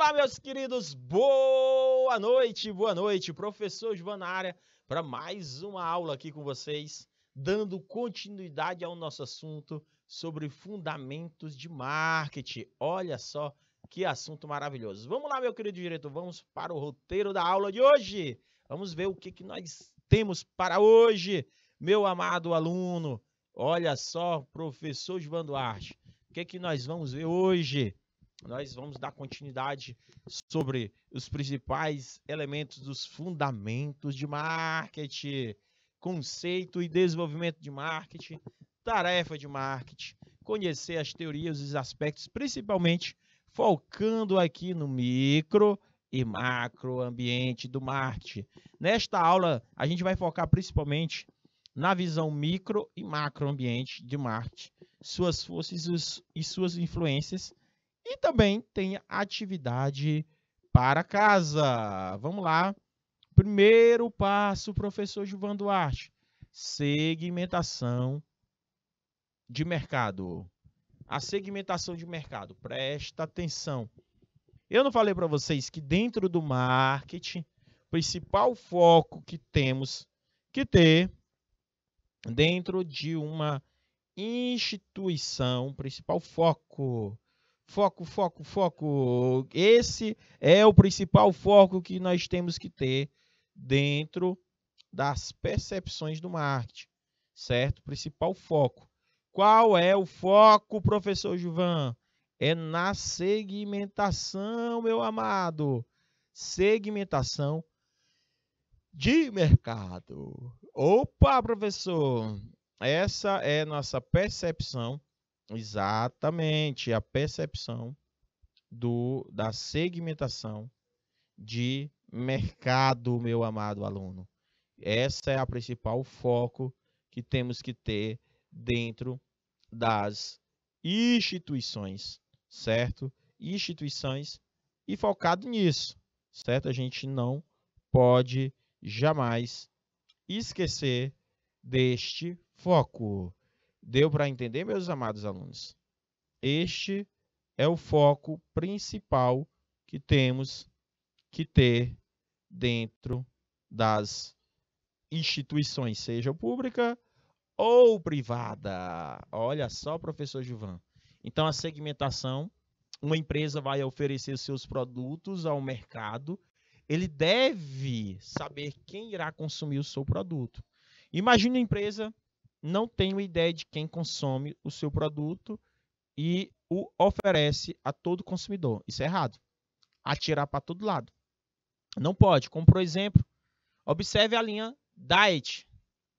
Olá, meus queridos, boa noite, professor João na área, para mais uma aula aqui com vocês, dando continuidade ao nosso assunto sobre fundamentos de marketing. Olha só que assunto maravilhoso. Vamos lá, meu querido diretor, vamos para o roteiro da aula de hoje. Vamos ver o que nós temos para hoje, meu amado aluno. Olha só, professor João Duarte, o que nós vamos ver hoje? Nós vamos dar continuidade sobre os principais elementos dos fundamentos de marketing, conceito e desenvolvimento de marketing, tarefa de marketing, conhecer as teorias e os aspectos, principalmente focando aqui no micro e macro ambiente do marketing. Nesta aula, a gente vai focar principalmente na visão micro e macro ambiente de marketing, suas forças e suas influências. E também tem atividade para casa. Vamos lá. Primeiro passo, professor João Duarte. Segmentação de mercado. A segmentação de mercado. Presta atenção. Eu não falei para vocês que dentro do marketing, o principal foco que temos que ter dentro de uma instituição, principal foco. Foco. Esse é o principal foco que nós temos que ter dentro das percepções do marketing, certo? Principal foco. Qual é o foco, professor Gilvan? É na segmentação, meu amado. Segmentação de mercado. Opa, professor! Essa é nossa percepção. Exatamente, a percepção da segmentação de mercado, meu amado aluno. Essa é a principal foco que temos que ter dentro das instituições, certo? Instituições e focado nisso, certo? A gente não pode jamais esquecer deste foco. Deu para entender, meus amados alunos? Este é o foco principal que temos que ter dentro das instituições, seja pública ou privada. Olha só, professor Gilvan. Então, a segmentação, uma empresa vai oferecer seus produtos ao mercado, ele deve saber quem irá consumir o seu produto. Imagine uma empresa não tem uma ideia de quem consome o seu produto e o oferece a todo consumidor. Isso é errado. Atirar para todo lado. Não pode. Como, por exemplo, observe a linha Diet.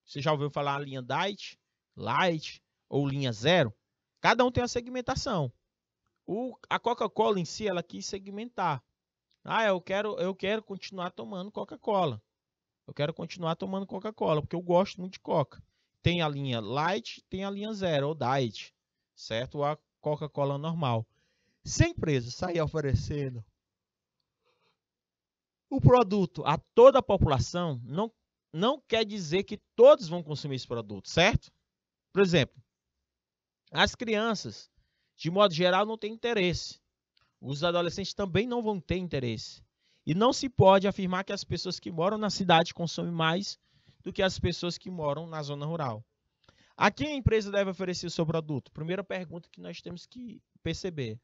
Você já ouviu falar a linha Diet, Light ou linha Zero? Cada um tem a segmentação. A Coca-Cola em si, ela quis segmentar. Eu quero continuar tomando Coca-Cola. Eu quero continuar tomando Coca-Cola, porque eu gosto muito de Coca. Tem a linha Light, tem a linha Zero, ou Diet, certo? Ou a Coca-Cola normal. Se a empresa sair oferecendo o produto a toda a população, não quer dizer que todos vão consumir esse produto, certo? Por exemplo, as crianças, de modo geral, não têm interesse. Os adolescentes também não vão ter interesse. E não se pode afirmar que as pessoas que moram na cidade consomem mais do que as pessoas que moram na zona rural. A quem a empresa deve oferecer o seu produto? Primeira pergunta que nós temos que perceber.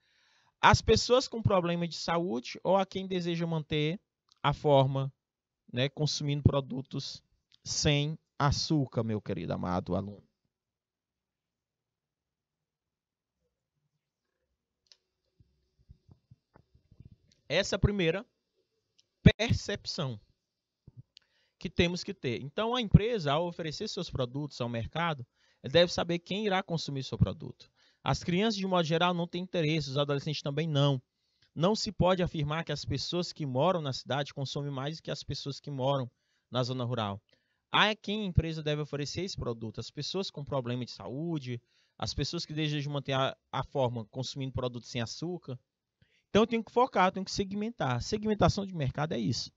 As pessoas com problema de saúde ou a quem deseja manter a forma, né, consumindo produtos sem açúcar, meu querido amado aluno. Essa é a primeira percepção que temos que ter. Então, a empresa, ao oferecer seus produtos ao mercado, deve saber quem irá consumir seu produto. As crianças, de modo geral, não têm interesse, os adolescentes também não. Não se pode afirmar que as pessoas que moram na cidade consomem mais do que as pessoas que moram na zona rural. A quem a empresa deve oferecer esse produto? As pessoas com problema de saúde, as pessoas que desejam manter a forma consumindo produtos sem açúcar. Então, eu tenho que focar, eu tenho que segmentar. Segmentação de mercado é isso.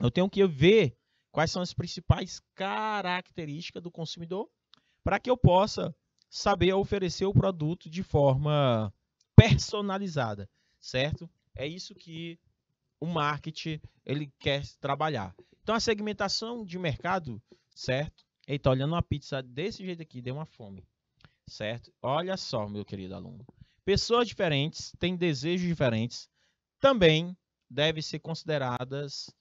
Eu tenho que ver quais são as principais características do consumidor para que eu possa saber oferecer o produto de forma personalizada, certo? É isso que o marketing ele quer trabalhar. Então a segmentação de mercado, certo? Eita, olhando uma pizza desse jeito aqui, deu uma fome, certo? Olha só, meu querido aluno. Pessoas diferentes têm desejos diferentes, também devem ser consideradas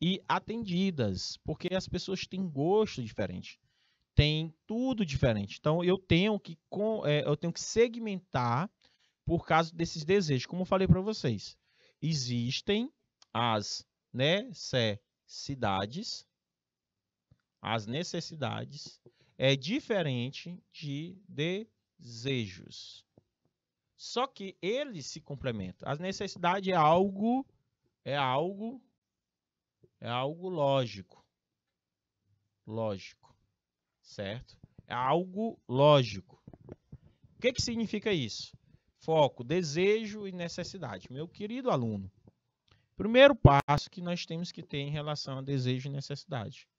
e atendidas, porque as pessoas têm gosto diferente, têm tudo diferente. Então eu tenho que segmentar por causa desses desejos. Como eu falei para vocês, existem as necessidades. As necessidades é diferente de desejos. Só que eles se complementam. A necessidade é algo lógico. Lógico, certo? É algo lógico. O que significa isso? Foco, desejo e necessidade. Meu querido aluno, primeiro passo que nós temos que ter em relação a desejo e necessidade.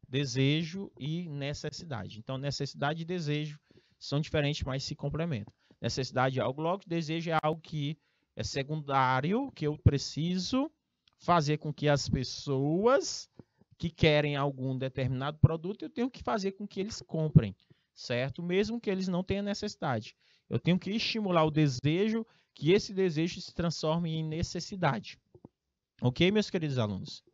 Desejo e necessidade. Então, necessidade e desejo são diferentes, mas se complementam. Necessidade é algo lógico, desejo é algo que é secundário, que eu preciso fazer com que as pessoas que querem algum determinado produto, eu tenho que fazer com que eles comprem, certo? Mesmo que eles não tenham necessidade. Eu tenho que estimular o desejo, que esse desejo se transforme em necessidade. Ok, meus queridos alunos?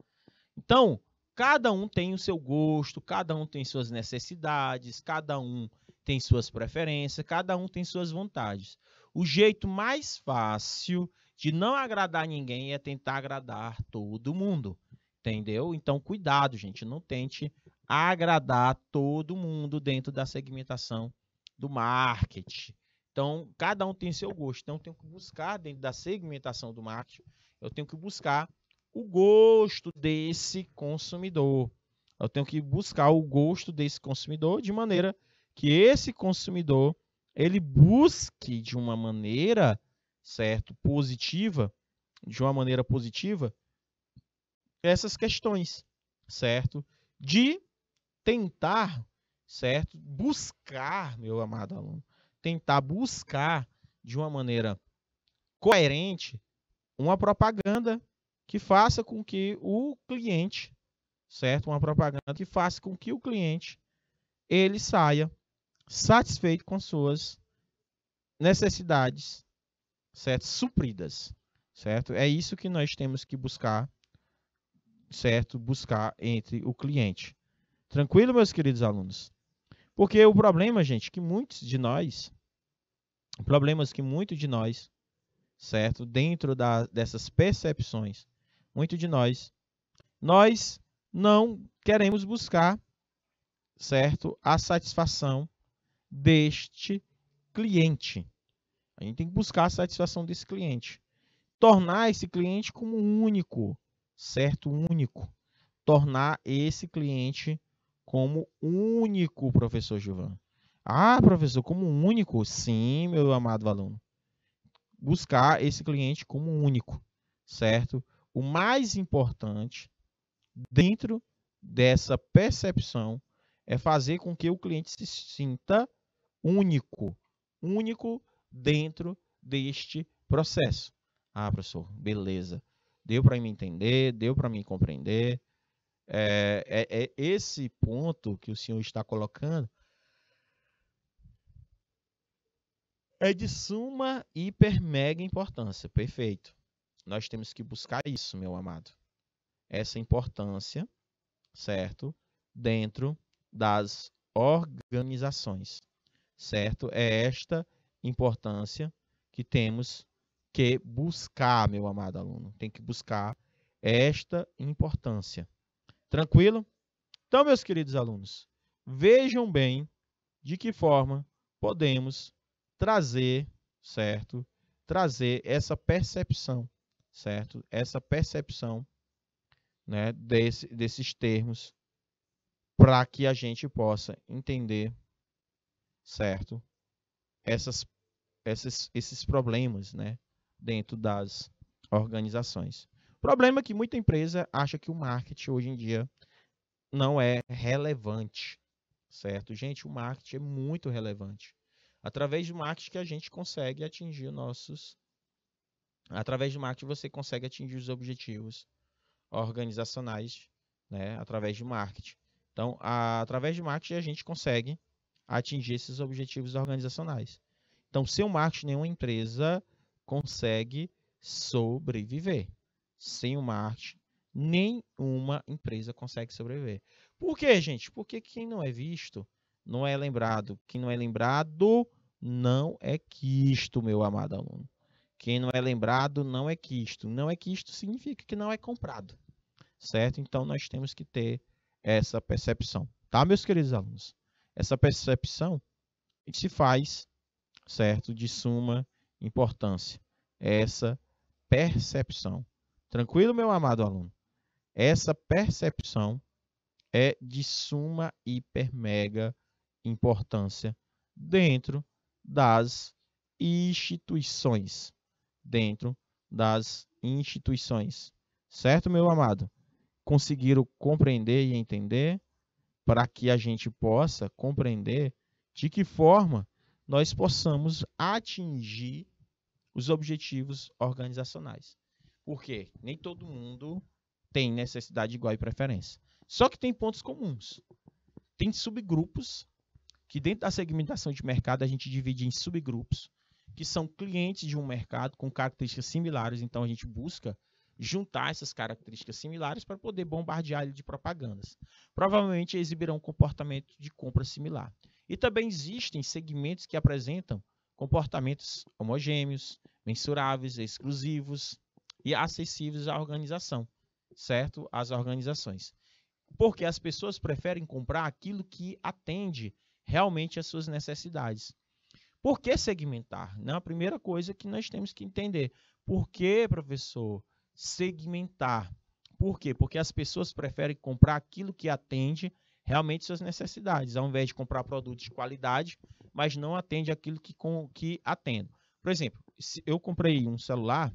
Então, cada um tem o seu gosto, cada um tem suas necessidades, cada um tem suas preferências, cada um tem suas vontades. O jeito mais fácil de não agradar ninguém é tentar agradar todo mundo, entendeu? Então, cuidado, gente, não tente agradar todo mundo dentro da segmentação do marketing. Então, cada um tem seu gosto. Então, eu tenho que buscar dentro da segmentação do marketing, eu tenho que buscar o gosto desse consumidor. Eu tenho que buscar o gosto desse consumidor de maneira que esse consumidor ele busque de uma maneira, certo, positiva, essas questões, certo? De tentar, certo, buscar, meu amado aluno, tentar buscar de uma maneira coerente uma propaganda que faça com que o cliente, certo? Uma propaganda que faça com que o cliente ele saia satisfeito com suas necessidades, certo? Supridas, certo? É isso que nós temos que buscar, certo? Buscar entre o cliente. Tranquilo, meus queridos alunos? Porque o problema, gente, que muitos de nós, certo? Dentro dessas percepções, muitos de nós não queremos buscar, certo, a satisfação deste cliente. A gente tem que buscar a satisfação desse cliente. Tornar esse cliente como único, certo? Único. Tornar esse cliente como único, professor Gilvan. Ah, professor, como único? Sim, meu amado aluno. Buscar esse cliente como único, certo? O mais importante dentro dessa percepção é fazer com que o cliente se sinta único dentro deste processo. Ah, professor, beleza. Deu para me entender, deu para me compreender. É esse ponto que o senhor está colocando é de suma, hiper, mega importância. Perfeito. Nós temos que buscar isso, meu amado. Essa importância, certo? Dentro das organizações, certo? É esta importância que temos que buscar, meu amado aluno. Tem que buscar esta importância. Tranquilo? Então, meus queridos alunos, vejam bem de que forma podemos trazer, certo? Trazer essa percepção, certo? Essa percepção, né, desses termos para que a gente possa entender, certo? Esses problemas, né, dentro das organizações. O problema é que muita empresa acha que o marketing hoje em dia não é relevante, certo? Gente, o marketing é muito relevante. Através do marketing que a gente consegue atingir nossos Através do marketing você consegue atingir os objetivos organizacionais, né, através de marketing. Então, através de marketing a gente consegue atingir esses objetivos organizacionais. Então, sem o marketing, nenhuma empresa consegue sobreviver. Sem o marketing, nenhuma empresa consegue sobreviver. Por quê, gente? Porque quem não é visto não é lembrado. Quem não é lembrado não é quisto, meu amado aluno. Quem não é lembrado não é quisto. Não é quisto significa que não é comprado, certo? Então, nós temos que ter essa percepção, tá, meus queridos alunos? Essa percepção se faz, certo, de suma importância. Essa percepção. Tranquilo, meu amado aluno? Essa percepção é de suma hiper mega importância dentro das instituições. Dentro das instituições. Certo, meu amado? Conseguiram compreender e entender para que a gente possa compreender de que forma nós possamos atingir os objetivos organizacionais. Porque nem todo mundo tem necessidade igual e preferência. Só que tem pontos comuns. Tem subgrupos que dentro da segmentação de mercado a gente divide em subgrupos, que são clientes de um mercado com características similares. Então a gente busca juntar essas características similares para poder bombardear ele de propagandas. Provavelmente exibirão um comportamento de compra similar. E também existem segmentos que apresentam comportamentos homogêneos, mensuráveis, exclusivos e acessíveis à organização, certo? Às organizações. Porque as pessoas preferem comprar aquilo que atende realmente às suas necessidades. Por que segmentar? Não, a primeira coisa que nós temos que entender. Por que, professor, segmentar? Por quê? Porque as pessoas preferem comprar aquilo que atende realmente suas necessidades, ao invés de comprar produtos de qualidade, mas não atende aquilo que atende. Por exemplo, se eu comprei um celular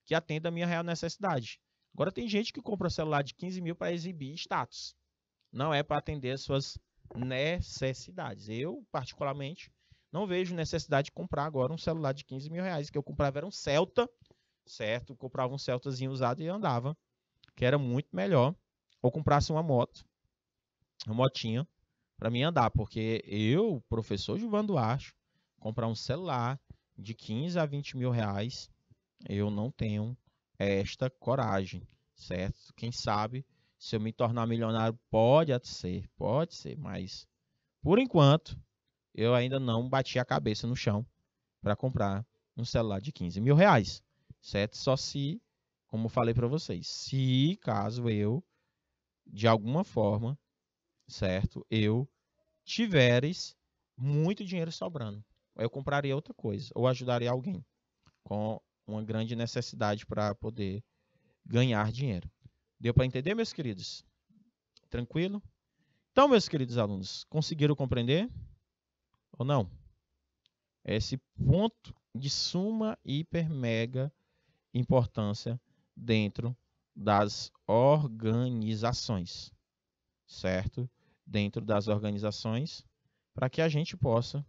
que atende a minha real necessidade. Agora tem gente que compra um celular de 15 mil para exibir status. Não é para atender as suas necessidades. Eu, particularmente, não vejo necessidade de comprar agora um celular de 15 mil reais. O que eu comprava era um Celta, certo? Eu comprava um Celtazinho usado e andava, que era muito melhor. Ou comprasse uma moto, uma motinha, para mim andar. Porque eu, professor Gilvan Duarte, comprar um celular de 15 a 20 mil reais, eu não tenho esta coragem, certo? Quem sabe, se eu me tornar milionário, pode ser, mas por enquanto, eu ainda não bati a cabeça no chão para comprar um celular de 15 mil reais, certo? Só se, como falei para vocês, se caso eu, de alguma forma, certo? Eu tiveres muito dinheiro sobrando, eu compraria outra coisa ou ajudaria alguém com uma grande necessidade para poder ganhar dinheiro. Deu para entender, meus queridos? Tranquilo? Então, meus queridos alunos, conseguiram compreender ou não? Esse ponto de suma, hiper, mega importância dentro das organizações, certo? Dentro das organizações, para que a gente possa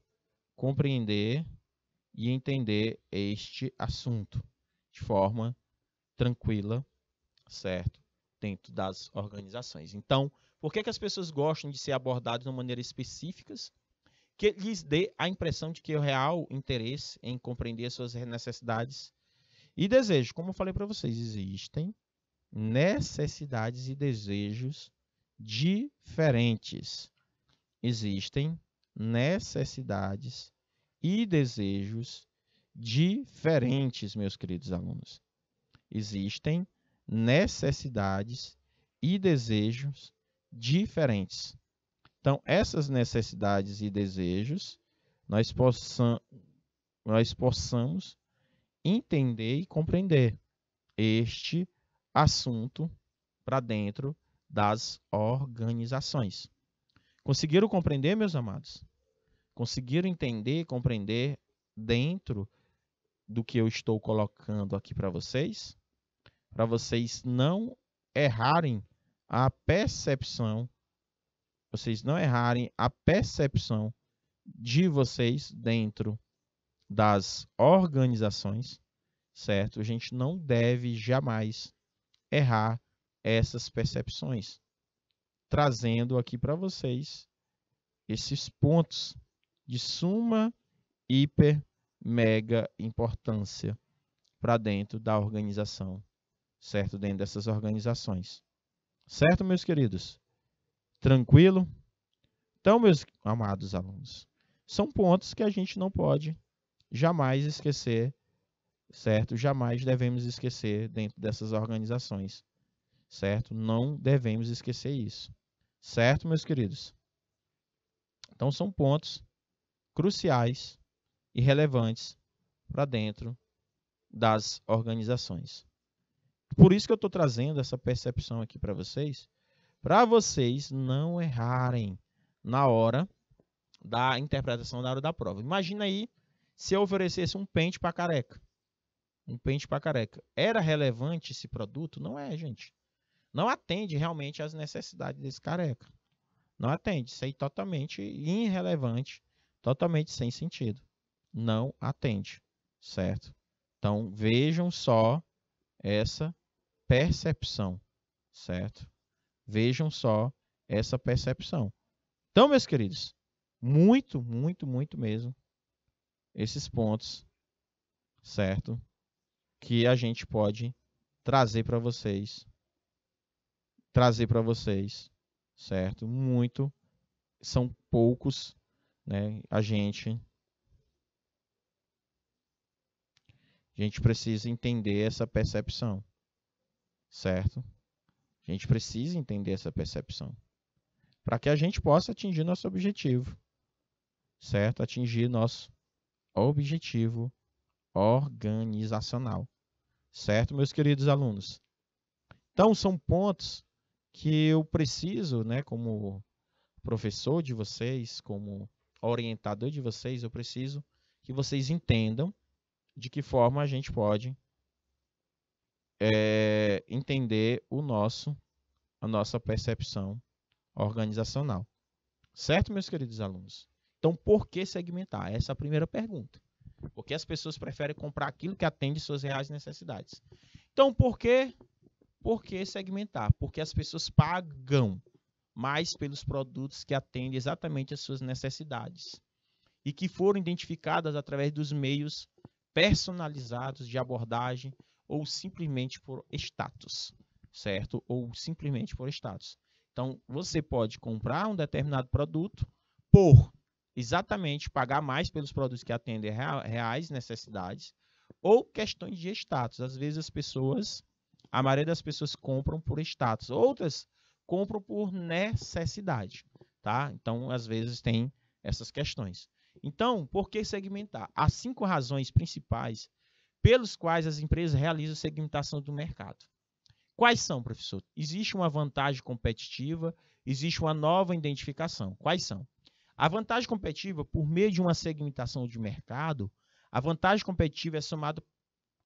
compreender e entender este assunto de forma tranquila, certo? Dentro das organizações. Então, por que as pessoas gostam de ser abordadas de uma maneira específica que lhes dê a impressão de que o real interesse em compreender suas necessidades e desejos? Como eu falei para vocês, existem necessidades e desejos diferentes. Existem necessidades e desejos diferentes, meus queridos alunos. Existem necessidades e desejos diferentes. Então, essas necessidades e desejos, nós possamos entender e compreender este assunto para dentro das organizações. Conseguiram compreender, meus amados? Conseguiram entender e compreender dentro do que eu estou colocando aqui para vocês? Para vocês não errarem a percepção, de vocês dentro das organizações, certo? A gente não deve jamais errar essas percepções, trazendo aqui para vocês esses pontos de suma, hiper, mega importância para dentro da organização, certo? Dentro dessas organizações. Certo, meus queridos? Tranquilo? Então, meus amados alunos, são pontos que a gente não pode jamais esquecer, certo? Jamais devemos esquecer dentro dessas organizações, certo? Não devemos esquecer isso, certo, meus queridos? Então, são pontos cruciais e relevantes para dentro das organizações. Por isso que eu estou trazendo essa percepção aqui para vocês não errarem na hora da interpretação na hora da prova. Imagina aí se eu oferecesse um pente para careca. Um pente para careca. Era relevante esse produto? Não é, gente. Não atende realmente às necessidades desse careca. Não atende. Isso aí é totalmente irrelevante, totalmente sem sentido. Não atende, certo? Então, vejam só essa percepção, certo? Vejam só essa percepção. Então, meus queridos, muito, muito, muito mesmo, esses pontos, certo? Que a gente pode trazer para vocês, certo? Muito, são poucos, né? A gente precisa entender essa percepção, certo? A gente precisa entender essa percepção para que a gente possa atingir nosso objetivo, certo? Atingir nosso objetivo organizacional, certo, meus queridos alunos? Então, são pontos que eu preciso, né, como professor de vocês, como orientador de vocês, eu preciso que vocês entendam de que forma a gente pode entender a nossa percepção organizacional. Certo, meus queridos alunos? Então, por que segmentar? Essa é a primeira pergunta. Porque as pessoas preferem comprar aquilo que atende suas reais necessidades. Então, por que segmentar? Porque as pessoas pagam mais pelos produtos que atendem exatamente às suas necessidades e que foram identificadas através dos meios personalizados de abordagem ou simplesmente por status, certo? Ou simplesmente por status. Então, você pode comprar um determinado produto por exatamente pagar mais pelos produtos que atendem reais necessidades ou questões de status. Às vezes a maioria das pessoas compram por status, outras compram por necessidade, tá? Então, às vezes tem essas questões. Então, por que segmentar? Há 5 razões principais pelos quais as empresas realizam segmentação do mercado. Quais são, professor? Existe uma vantagem competitiva, existe uma nova identificação. Quais são? A vantagem competitiva, por meio de uma segmentação de mercado, a vantagem competitiva é somada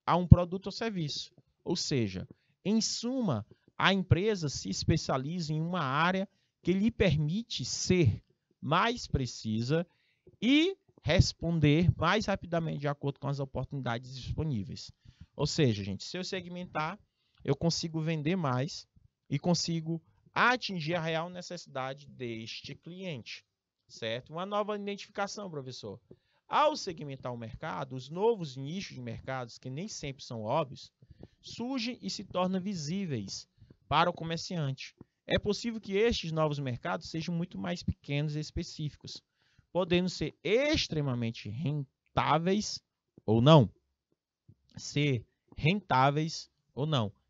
a um produto ou serviço. Ou seja, em suma, a empresa se especializa em uma área que lhe permite ser mais precisa e responder mais rapidamente de acordo com as oportunidades disponíveis. Ou seja, gente, se eu segmentar, eu consigo vender mais e consigo atingir a real necessidade deste cliente, certo? Uma nova identificação, professor. Ao segmentar o mercado, os novos nichos de mercados, que nem sempre são óbvios, surgem e se tornam visíveis para o comerciante. É possível que estes novos mercados sejam muito mais pequenos e específicos, podendo ser extremamente rentáveis ou não.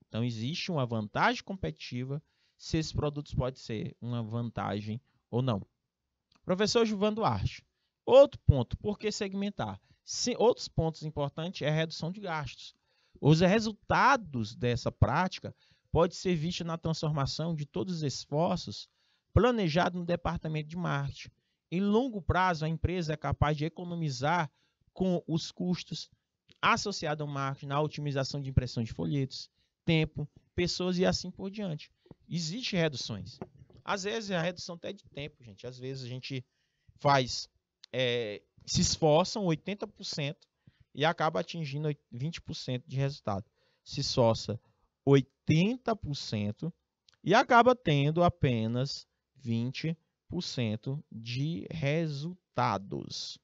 Então, existe uma vantagem competitiva se esses produtos podem ser uma vantagem ou não. Professor Gilvan Duarte, outro ponto, por que segmentar? Outros pontos importantes é a redução de gastos. Os resultados dessa prática podem ser vistos na transformação de todos os esforços planejados no departamento de marketing. Em longo prazo, a empresa é capaz de economizar com os custos associados ao marketing, na otimização de impressão de folhetos, tempo, pessoas e assim por diante. Existem reduções. Às vezes, a redução até de tempo, gente. Às vezes, a gente se esforçam 80% e acaba atingindo 20% de resultado. Se esforça 80% e acaba tendo apenas 20% de resultados.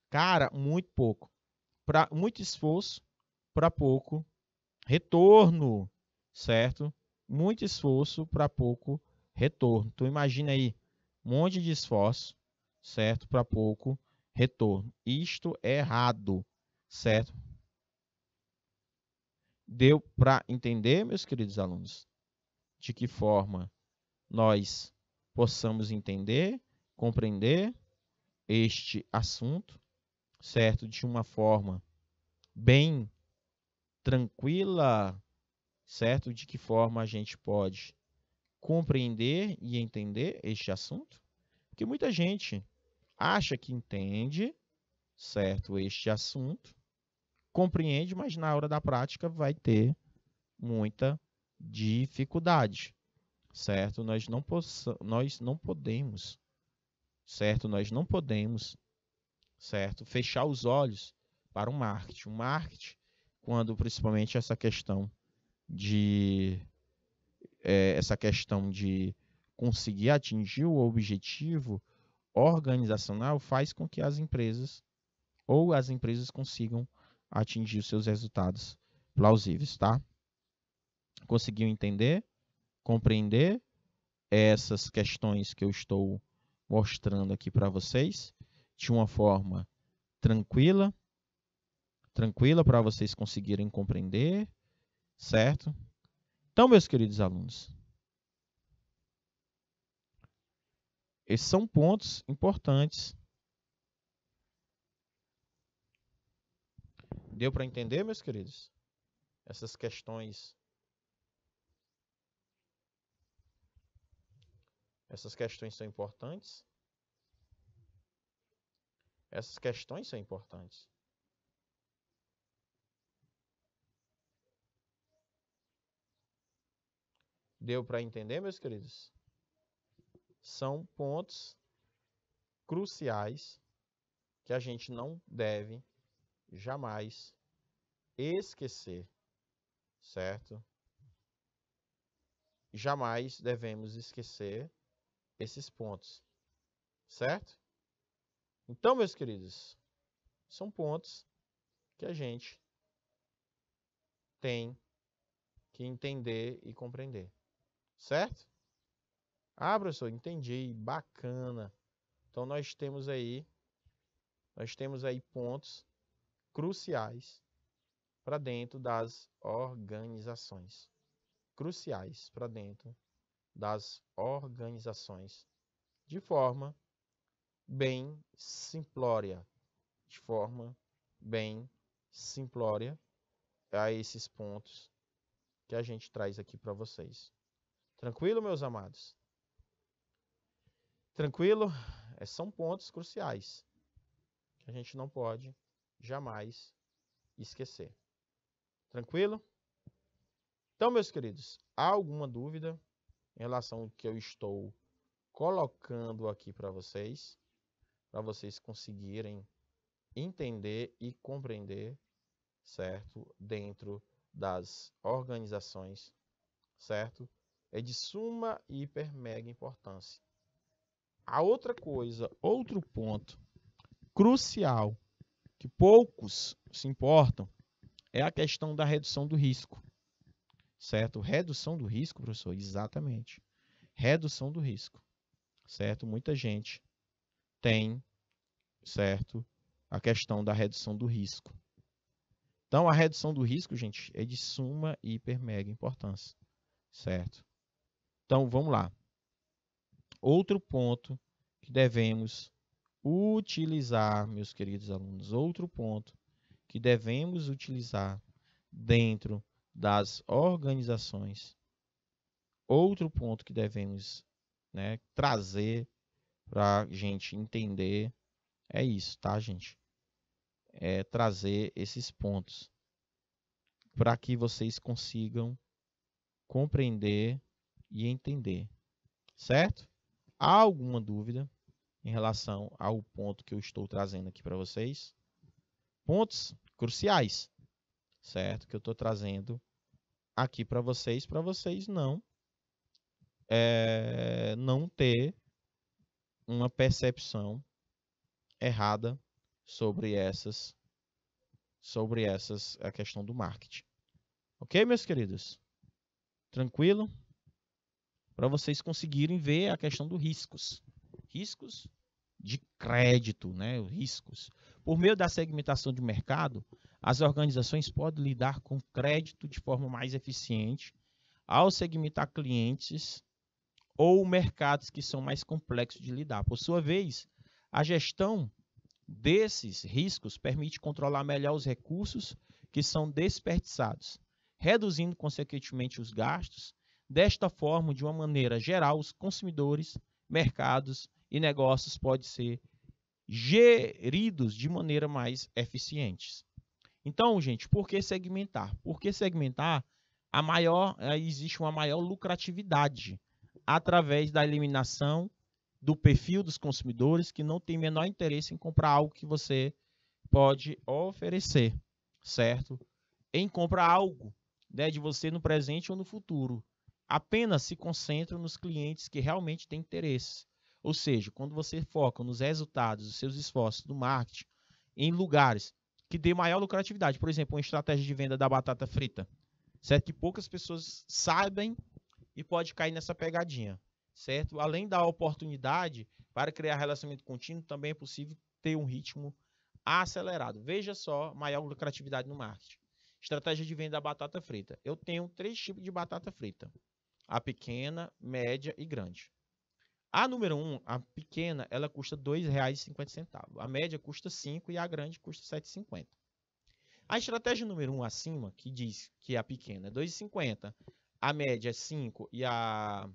Cara, muito pouco. Muito esforço para pouco retorno, certo? Muito esforço para pouco retorno. Então imagina aí, um monte de esforço, certo? Para pouco retorno. Isto é errado, certo? Deu para entender, meus queridos alunos, de que forma nós possamos entender, compreender este assunto, certo? De uma forma bem tranquila, certo? De que forma a gente pode compreender e entender este assunto? Porque muita gente acha que entende, certo, este assunto, compreende, mas na hora da prática vai ter muita dificuldade, certo? Nós não podemos, certo? Nós não podemos, certo? Fechar os olhos para o marketing. O marketing, quando principalmente essa questão de conseguir atingir o objetivo organizacional, faz com que as empresas consigam atingir os seus resultados plausíveis, tá? Conseguiu entender, compreender essas questões que eu estou mostrando aqui para vocês de uma forma tranquila para vocês conseguirem compreender, certo? Então, meus queridos alunos, esses são pontos importantes. Deu para entender, meus queridos? Essas questões são importantes? Essas questões são importantes. Deu para entender, meus queridos? São pontos cruciais que a gente não deve jamais esquecer, certo? Jamais devemos esquecer esses pontos, certo? Então, meus queridos, são pontos que a gente tem que entender e compreender, certo? Ah, professor, entendi, bacana. Então nós temos aí pontos cruciais para dentro das organizações. Cruciais para dentro das organizações de forma bem simplória, a esses pontos que a gente traz aqui para vocês. Tranquilo, meus amados? Tranquilo? São pontos cruciais que a gente não pode jamais esquecer. Tranquilo? Então, meus queridos, há alguma dúvida em relação ao que eu estou colocando aqui para vocês conseguirem entender e compreender, certo? Dentro das organizações, certo? É de suma e hiper mega importância. A outra coisa, outro ponto crucial que poucos se importam é a questão da redução do risco, certo? Redução do risco, professor, exatamente. Redução do risco, certo? Muita gente tem, certo, a questão da redução do risco. Então, a redução do risco, gente, é de suma e hiper mega importância, certo? Então, vamos lá. Outro ponto que devemos utilizar, meus queridos alunos, outro ponto que devemos utilizar dentro das organizações, outro ponto que devemos, né, trazer para a gente entender é isso, tá, gente? É trazer esses pontos para que vocês consigam compreender e entender, certo? Há alguma dúvida em relação ao ponto que eu estou trazendo aqui para vocês? Pontos cruciais, certo? Que eu estou trazendo aqui para vocês não ter uma percepção errada sobre a questão do marketing. Ok, meus queridos? Tranquilo? Para vocês conseguirem ver a questão dos riscos. Riscos de crédito, né? Riscos. Por meio da segmentação de mercado, as organizações podem lidar com crédito de forma mais eficiente ao segmentar clientes ou mercados que são mais complexos de lidar. Por sua vez, a gestão desses riscos permite controlar melhor os recursos que são desperdiçados, reduzindo consequentemente os gastos. Desta forma, de uma maneira geral, os consumidores, mercados e negócios podem ser geridos de maneira mais eficiente. Então, gente, por que segmentar? Porque segmentar existe uma maior lucratividade através da eliminação do perfil dos consumidores que não tem menor interesse em comprar algo que você pode oferecer, certo? Em comprar algo, né, de você no presente ou no futuro. Apenas se concentra nos clientes que realmente têm interesse. Ou seja, quando você foca nos resultados dos seus esforços do marketing em lugares que dê maior lucratividade, por exemplo, uma estratégia de venda da batata frita, certo? Que poucas pessoas sabem e pode cair nessa pegadinha, certo? Além da oportunidade para criar relacionamento contínuo, também é possível ter um ritmo acelerado. Veja só, maior lucratividade no marketing. Estratégia de venda da batata frita. Eu tenho 3 tipos de batata frita. A pequena, média e grande. A número 1, a pequena, ela custa R$ 2,50. A média custa 5 e a grande custa R$ 7,50. A estratégia número 1 acima, que diz que a pequena é R$ 2,50, a média é 5 e a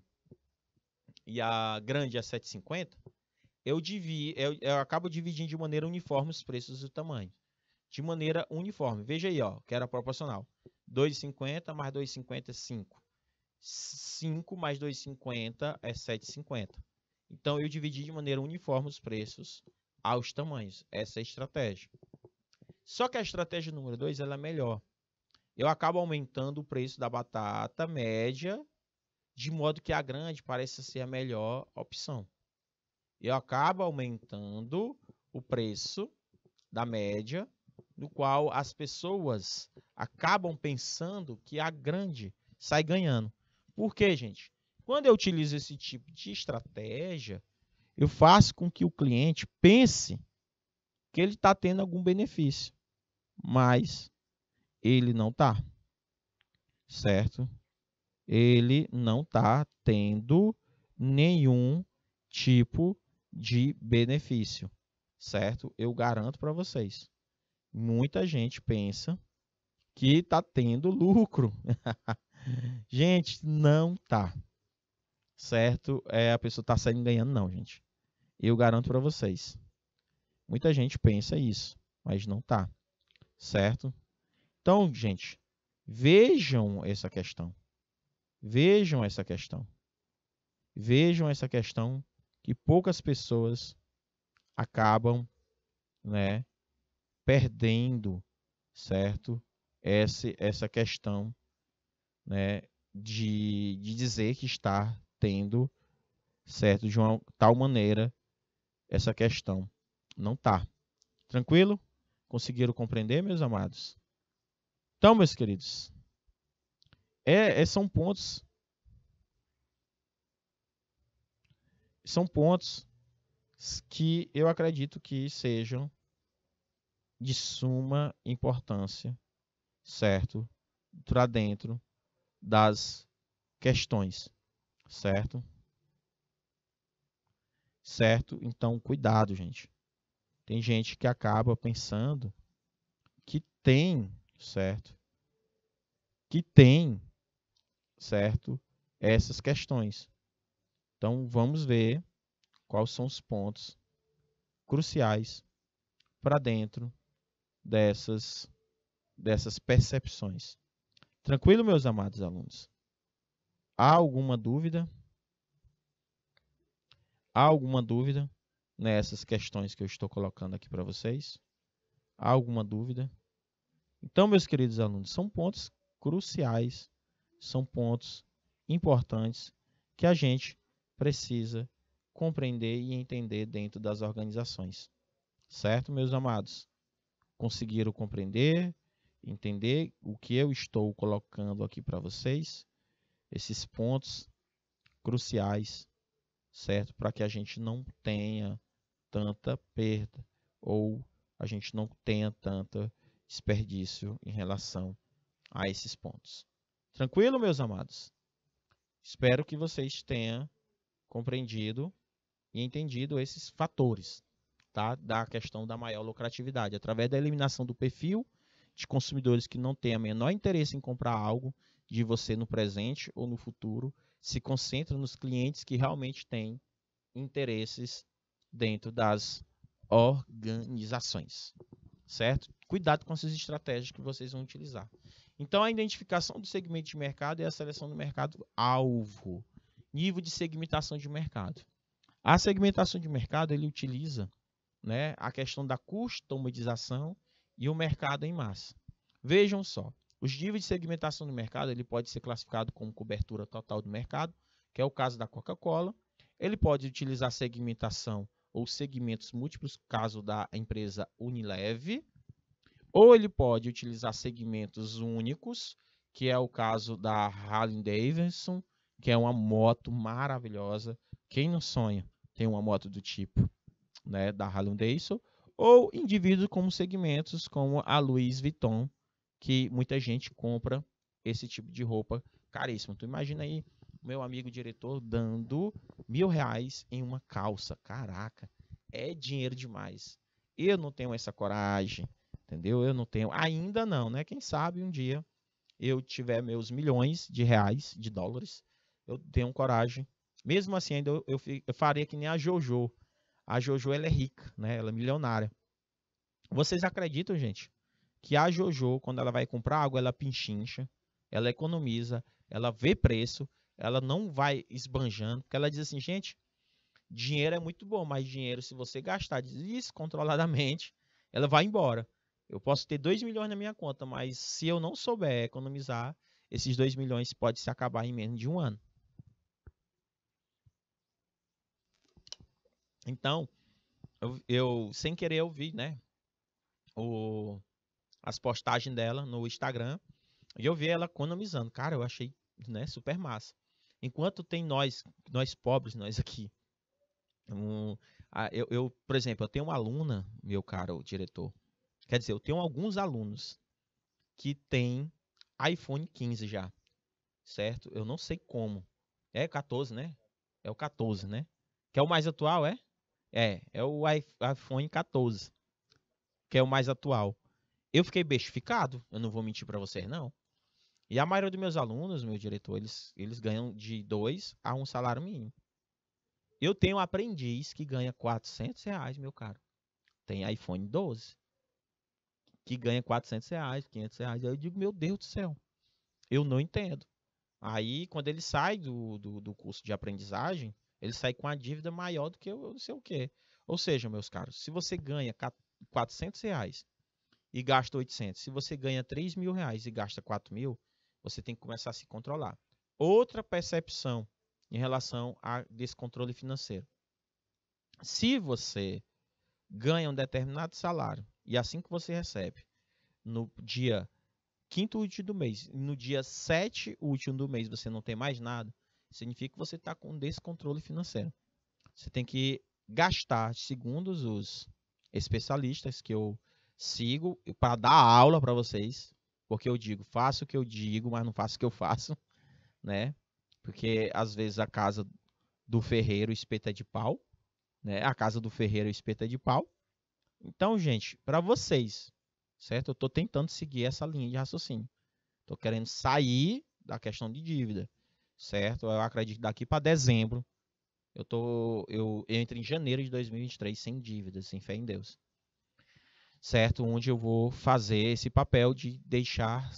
grande é 7,50, eu acabo dividindo de maneira uniforme os preços e o tamanho. De maneira uniforme. Veja aí, ó, que era proporcional. 2,50 mais 2,50 é 5. 5 mais 2,50 é 7,50. Então, eu dividi de maneira uniforme os preços aos tamanhos. Essa é a estratégia. Só que a estratégia número 2 ela é melhor. Eu acabo aumentando o preço da batata média, de modo que a grande pareça ser a melhor opção. Eu acabo aumentando o preço da média, no qual as pessoas acabam pensando que a grande sai ganhando. Por quê, gente? Quando eu utilizo esse tipo de estratégia, eu faço com que o cliente pense que ele está tendo algum benefício, mas ele não está, certo? Ele não está tendo nenhum tipo de benefício, certo? Eu garanto para vocês. Muita gente pensa que está tendo lucro. Gente, não está, certo? A pessoa está saindo ganhando, não, gente. Eu garanto para vocês. Muita gente pensa isso, mas não está, certo? Então, gente, vejam essa questão. Vejam essa questão. Vejam essa questão que poucas pessoas acabam, né, perdendo, certo? Essa questão, né, de dizer que está tendo, certo, de uma tal maneira, essa questão. Não está. Tranquilo? Conseguiram compreender, meus amados? Então, meus queridos, são pontos que eu acredito que sejam de suma importância, certo? Para dentro das questões, certo? Certo? Então, cuidado, gente. Tem gente que acaba pensando que tem, certo? Que tem, certo? Essas questões. Então, vamos ver quais são os pontos cruciais para dentro dessas percepções. Tranquilo, meus amados alunos? Há alguma dúvida? Há alguma dúvida nessas questões que eu estou colocando aqui para vocês? Há alguma dúvida? Então, meus queridos alunos, são pontos cruciais, são pontos importantes que a gente precisa compreender e entender dentro das organizações. Certo, meus amados? Conseguiram compreender, entender o que eu estou colocando aqui para vocês? Esses pontos cruciais, certo? Para que a gente não tenha tanta perda ou a gente não tenha tanto desperdício em relação a esses pontos. Tranquilo, meus amados? Espero que vocês tenham compreendido e entendido esses fatores, tá? Da questão da maior lucratividade, através da eliminação do perfil de consumidores que não têm a menor interesse em comprar algo de você no presente ou no futuro, se concentra nos clientes que realmente têm interesses dentro das organizações, certo? Cuidado com essas estratégias que vocês vão utilizar. Então, a identificação do segmento de mercado e a seleção do mercado-alvo. Nível de segmentação de mercado. A segmentação de mercado, ele utiliza, né, a questão da customização e o mercado em massa. Vejam só, os níveis de segmentação do mercado, ele pode ser classificado como cobertura total do mercado, que é o caso da Coca-Cola. Ele pode utilizar segmentação ou segmentos múltiplos, caso da empresa Unilever, ou ele pode utilizar segmentos únicos, que é o caso da Harley Davidson, que é uma moto maravilhosa. Quem não sonha ter uma moto do tipo, né, da Harley Davidson, ou indivíduos como segmentos como a Louis Vuitton, que muita gente compra esse tipo de roupa caríssima. Tu imagina aí meu amigo diretor dando R$ 1.000 em uma calça. Caraca, é dinheiro demais. Eu não tenho essa coragem, entendeu? Eu não tenho, ainda não, né? Quem sabe um dia eu tiver meus milhões de reais, de dólares, eu tenho coragem. Mesmo assim, ainda eu faria que nem a Jojo. A Jojo, ela é rica, né? Ela é milionária. Vocês acreditam, gente, que a Jojo, quando ela vai comprar algo, ela pinchincha, ela economiza, ela vê preço, ela não vai esbanjando, porque ela diz assim, gente, dinheiro é muito bom, mas dinheiro, se você gastar descontroladamente, ela vai embora. Eu posso ter 2 milhões na minha conta, mas se eu não souber economizar, esses 2 milhões podem se acabar em menos de um ano. Então, eu sem querer eu vi, né, as postagens dela no Instagram e eu vi ela economizando. Cara, eu achei, né, super massa. Enquanto tem nós pobres, nós aqui. Por exemplo, eu tenho uma aluna, meu caro diretor. Quer dizer, eu tenho alguns alunos que têm iPhone 15 já, certo? Eu não sei como. É 14, né? É o 14, né? Que é o mais atual, é? É o iPhone 14, que é o mais atual. Eu fiquei bestificado, eu não vou mentir para vocês, não. E a maioria dos meus alunos, meu diretor, eles ganham de 2 a 1 salário mínimo. Eu tenho um aprendiz que ganha R$ 400, meu caro. Tem iPhone 12, que ganha R$ 400, R$ 500. Aí eu digo, meu Deus do céu, eu não entendo. Aí, quando ele sai do curso de aprendizagem, ele sai com a dívida maior do que eu não sei o quê. Ou seja, meus caros, se você ganha R$ 400 e gasta 800, se você ganha R$ 3.000 e gasta 4.000, você tem que começar a se controlar. Outra percepção em relação a descontrole financeiro. Se você ganha um determinado salário e assim que você recebe, no dia 5º útil do mês, no dia 7 útil do mês você não tem mais nada, significa que você está com descontrole financeiro. Você tem que gastar, segundo os especialistas que eu sigo, para dar aula para vocês, porque eu digo, faço o que eu digo, mas não faço o que eu faço, né? Porque às vezes a casa do ferreiro espeta de pau, né? A casa do ferreiro espeta de pau. Então, gente, para vocês, certo? Eu estou tentando seguir essa linha de raciocínio. Estou querendo sair da questão de dívida, certo? Eu acredito que daqui para dezembro eu entro em janeiro de 2023 sem dívidas, sem fé em Deus, certo? Onde eu vou fazer esse papel de deixar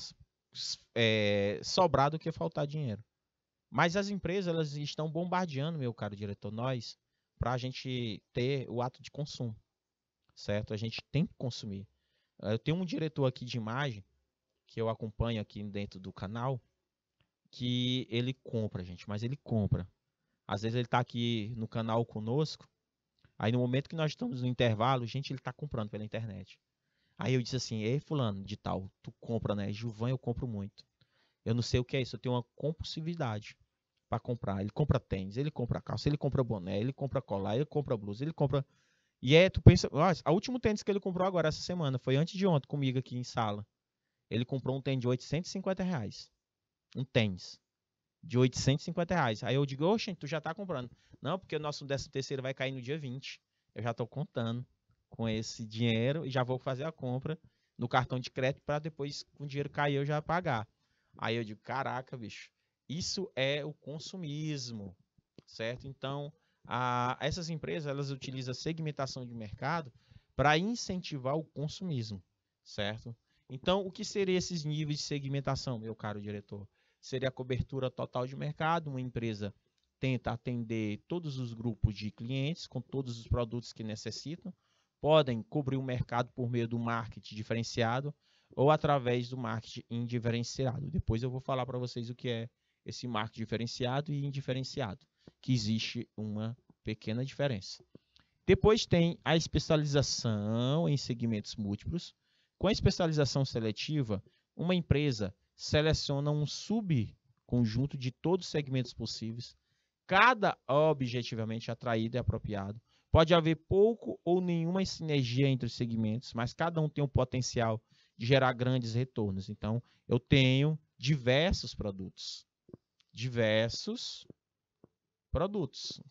sobrar do que faltar dinheiro. Mas as empresas, elas estão bombardeando, meu caro diretor, nós, para a gente ter o ato de consumo, certo? A gente tem que consumir. Eu tenho um diretor aqui de imagem que eu acompanho aqui dentro do canal, que ele compra, gente, mas ele compra. Às vezes ele está aqui no canal conosco, aí no momento que nós estamos no intervalo, gente, ele está comprando pela internet. Aí eu disse assim, ei fulano de tal, tu compra, né? Gilvan, eu compro muito. Eu não sei o que é isso, eu tenho uma compulsividade para comprar. Ele compra tênis, ele compra calça, ele compra boné, ele compra colar, ele compra blusa, ele compra... E tu pensa, o último tênis que ele comprou agora essa semana, foi antes de ontem comigo aqui em sala. Ele comprou um tênis de R$ 850. Um tênis de R$ 850. Aí eu digo, oxe, tu já tá comprando. Não, porque o nosso 13º vai cair no dia 20. Eu já tô contando com esse dinheiro e já vou fazer a compra no cartão de crédito para depois, com o dinheiro cair, eu já pagar. Aí eu digo, caraca, bicho, isso é o consumismo, certo? Então, essas empresas, elas utilizam a segmentação de mercado para incentivar o consumismo, certo? Então, o que seriam esses níveis de segmentação, meu caro diretor? Seria a cobertura total de mercado. Uma empresa tenta atender todos os grupos de clientes com todos os produtos que necessitam. Podem cobrir o mercado por meio do marketing diferenciado ou através do marketing indiferenciado. Depois eu vou falar para vocês o que é esse marketing diferenciado e indiferenciado, que existe uma pequena diferença. Depois tem a especialização em segmentos múltiplos. Com a especialização seletiva, uma empresa seleciona um subconjunto de todos os segmentos possíveis, cada objetivamente atraído e apropriado. Pode haver pouco ou nenhuma sinergia entre os segmentos, mas cada um tem o potencial de gerar grandes retornos. Então, eu tenho diversos produtos.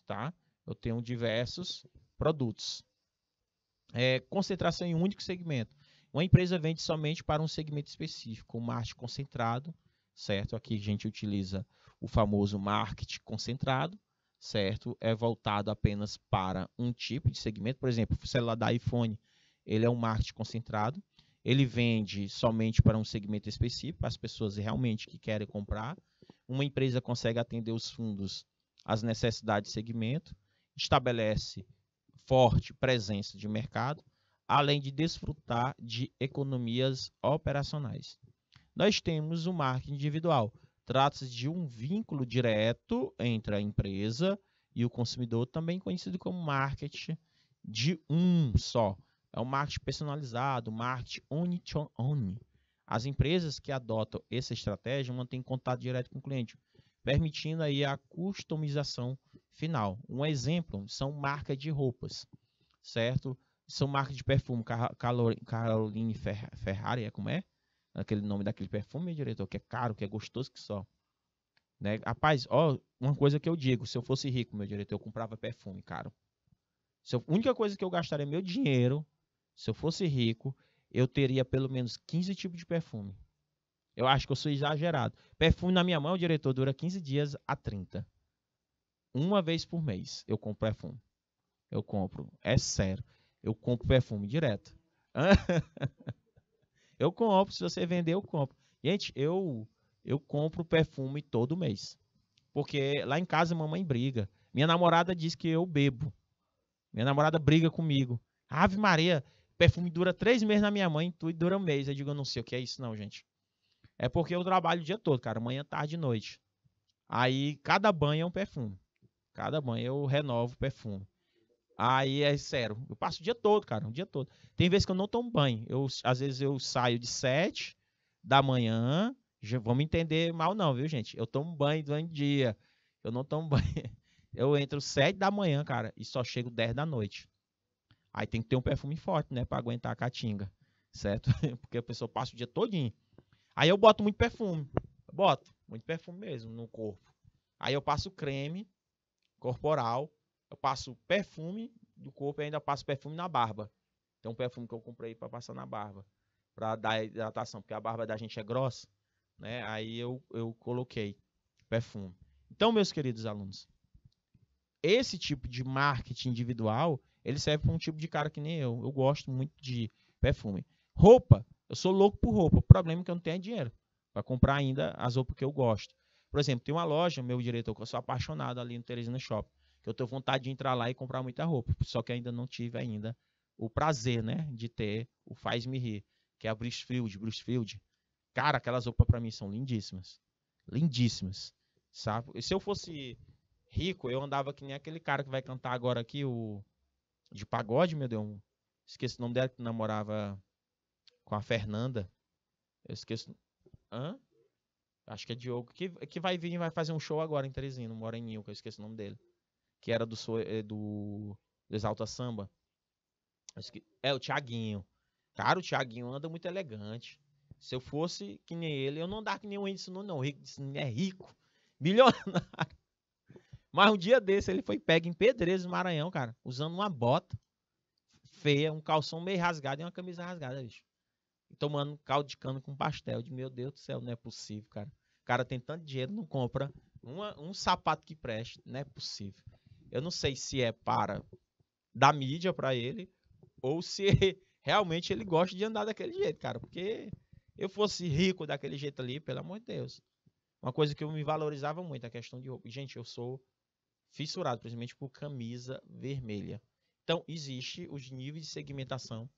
Tá? Eu tenho diversos produtos. Concentração em um único segmento. Uma empresa vende somente para um segmento específico, o marketing concentrado, certo? Aqui a gente utiliza o famoso marketing concentrado, certo? É voltado apenas para um tipo de segmento. Por exemplo, o celular da iPhone, ele é um marketing concentrado. Ele vende somente para um segmento específico, para as pessoas realmente que querem comprar. Uma empresa consegue atender os fundos às necessidades de segmento, estabelece forte presença de mercado, além de desfrutar de economias operacionais. Nós temos o marketing individual. Trata-se de um vínculo direto entre a empresa e o consumidor, também conhecido como marketing de um só. É um marketing personalizado, marketing one-to-one. As empresas que adotam essa estratégia mantêm contato direto com o cliente, permitindo aí a customização final. Um exemplo são marcas de roupas, certo? São marcas de perfume, Caroline Ferrari, como é? Aquele nome daquele perfume, diretor, que é caro, que é gostoso que só. Né? Rapaz, uma coisa que eu digo, se eu fosse rico, meu diretor, eu comprava perfume caro. A única coisa que eu gastaria meu dinheiro, se eu fosse rico, eu teria pelo menos 15 tipos de perfume. Eu acho que eu sou exagerado. Perfume na minha mão, diretor, dura 15 dias a 30. Uma vez por mês eu compro perfume. Eu compro, é sério. Eu compro perfume direto. Eu compro, se você vender, eu compro. Gente, eu compro perfume todo mês. Porque lá em casa a mamãe briga. Minha namorada diz que eu bebo. Minha namorada briga comigo. Ave Maria, perfume dura 3 meses na minha mãe, tudo dura um mês. Eu digo, eu não sei o que é isso não, gente. É porque eu trabalho o dia todo, cara. Manhã, tarde e noite. Aí, cada banho é um perfume. Cada banho eu renovo o perfume. Aí é sério, eu passo o dia todo, cara, o dia todo. Tem vezes que eu não tomo banho. Às vezes eu saio de 7 da manhã. Vamos entender mal, não, viu, gente? Eu tomo banho durante o dia. Eu não tomo banho. Eu entro 7 da manhã, cara, e só chego 10 da noite. Aí tem que ter um perfume forte, né, pra aguentar a caatinga, certo? Porque a pessoa passa o dia todinho. Aí eu boto muito perfume. Boto muito perfume mesmo no corpo. Aí eu passo creme corporal. Eu passo perfume do corpo e ainda passo perfume na barba. Tem um perfume que eu comprei para passar na barba, para dar hidratação, porque a barba da gente é grossa, né? Aí eu coloquei perfume. Então, meus queridos alunos, esse tipo de marketing individual, ele serve para um tipo de cara que nem eu. Eu gosto muito de perfume. Roupa, eu sou louco por roupa. O problema é que eu não tenho dinheiro para comprar ainda as roupas que eu gosto. Por exemplo, tem uma loja, meu diretor, que eu sou apaixonado ali no Teresina Shopping, que eu tenho vontade de entrar lá e comprar muita roupa, só que ainda não tive ainda o prazer, né, de ter o Faz Me Rir, que é a Brucefield. Cara, aquelas roupas para mim são lindíssimas. Lindíssimas, sabe? E se eu fosse rico, eu andava que nem aquele cara que vai cantar agora aqui, o de pagode, meu Deus. Esqueci o nome dela, que namorava com a Fernanda. Eu esqueço. Hã? Acho que é Diogo. Que vai vir e vai fazer um show agora em Teresina, no Moreninho, que eu esqueci o nome dele. Que era do Exalta Samba. É o Thiaguinho. Cara, o Thiaguinho anda muito elegante. Se eu fosse que nem ele, eu não andava que nem o Whindersson, não. O Whindersson é rico, milionário. Mas um dia desse ele foi pego em Pedreiros, no Maranhão, cara, usando uma bota feia, um calção meio rasgado e uma camisa rasgada, bicho. E tomando caldo de cana com pastel. De meu Deus do céu, não é possível, cara. O cara tem tanto dinheiro, não compra um sapato que preste. Não é possível. Eu não sei se é para dar mídia para ele ou se realmente ele gosta de andar daquele jeito, cara. Porque eu fosse rico daquele jeito ali, pelo amor de Deus. Uma coisa que eu me valorizava muito, a questão de roupa. Gente, eu sou fissurado, principalmente por camisa vermelha. Então, existe os níveis de segmentação,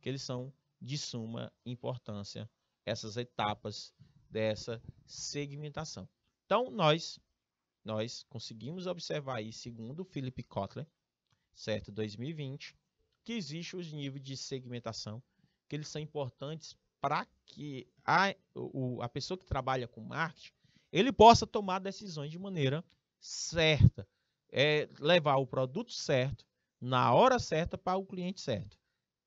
que eles são de suma importância, essas etapas dessa segmentação. Então, nós conseguimos observar aí, segundo o Philip Kotler, certo, 2020, que existem os níveis de segmentação, que eles são importantes para que a pessoa que trabalha com marketing, ele possa tomar decisões de maneira certa, levar o produto certo, na hora certa, para o cliente certo.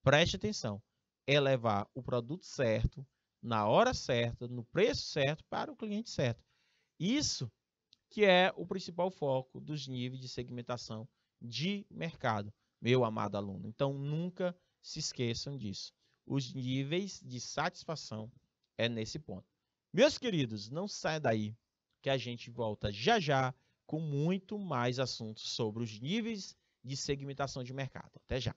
Preste atenção, é levar o produto certo, na hora certa, no preço certo, para o cliente certo. Isso que é o principal foco dos níveis de segmentação de mercado, meu amado aluno. Então, nunca se esqueçam disso. Os níveis de satisfação é nesse ponto. Meus queridos, não saia daí, que a gente volta já já com muito mais assuntos sobre os níveis de segmentação de mercado. Até já!